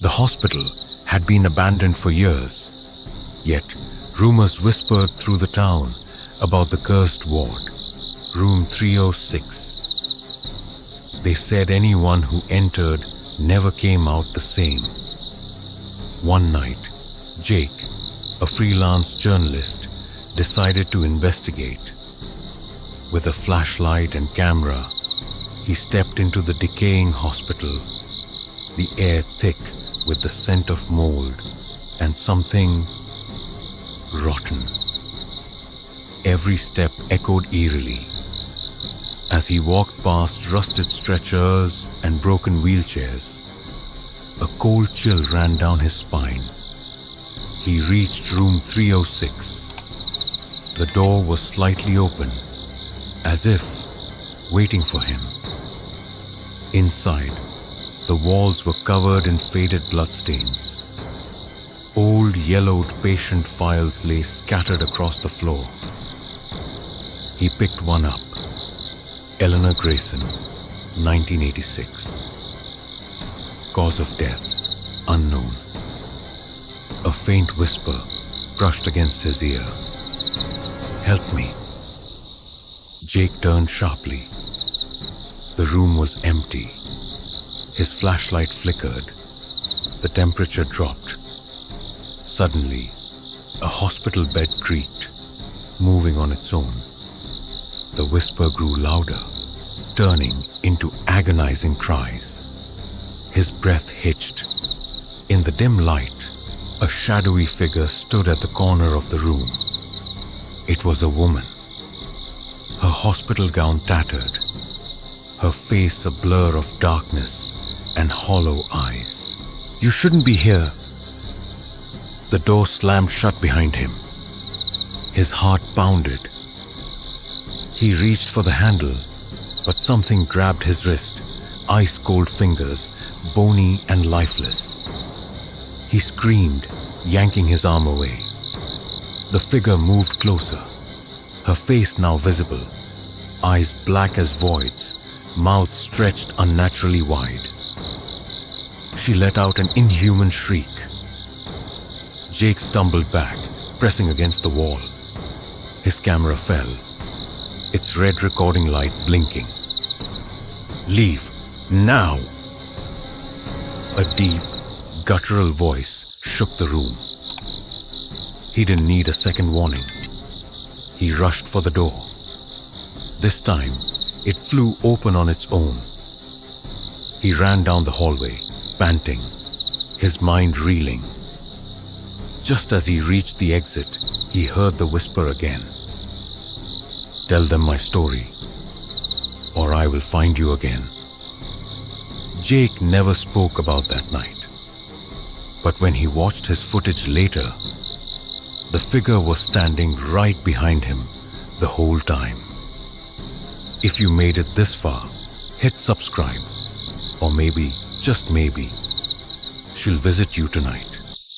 The hospital had been abandoned for years, yet rumors whispered through the town about the cursed ward, room 306. They said anyone who entered never came out the same. One night, Jake, a freelance journalist, decided to investigate. With a flashlight and camera, he stepped into the decaying hospital, the air thick with the scent of mold and something rotten. Every step echoed eerily. As he walked past rusted stretchers and broken wheelchairs, a cold chill ran down his spine. He reached room 306. The door was slightly open, as if waiting for him. Inside, the walls were covered in faded bloodstains. Old yellowed patient files lay scattered across the floor. He picked one up. Eleanor Grayson, 1986. Cause of death, unknown. A faint whisper brushed against his ear. Help me. Jake turned sharply. The room was empty. His flashlight flickered. The temperature dropped. Suddenly, a hospital bed creaked, moving on its own. The whisper grew louder, turning into agonizing cries. His breath hitched. In the dim light, a shadowy figure stood at the corner of the room. It was a woman. Her hospital gown tattered, her face a blur of darkness and hollow eyes. You shouldn't be here. The door slammed shut behind him. His heart pounded. He reached for the handle, but something grabbed his wrist, ice-cold fingers, bony and lifeless. He screamed, yanking his arm away. The figure moved closer, her face now visible, eyes black as voids, mouth stretched unnaturally wide. She let out an inhuman shriek. Jake stumbled back, pressing against the wall. His camera fell, its red recording light blinking. Leave, now! A deep, guttural voice shook the room. He didn't need a second warning. He rushed for the door. This time, it flew open on its own. He ran down the hallway, panting, his mind reeling. Just as he reached the exit, he heard the whisper again. Tell them my story, or I will find you again. Jake never spoke about that night. But when he watched his footage later, the figure was standing right behind him the whole time. If you made it this far, hit subscribe, or maybe, just maybe, she'll visit you tonight.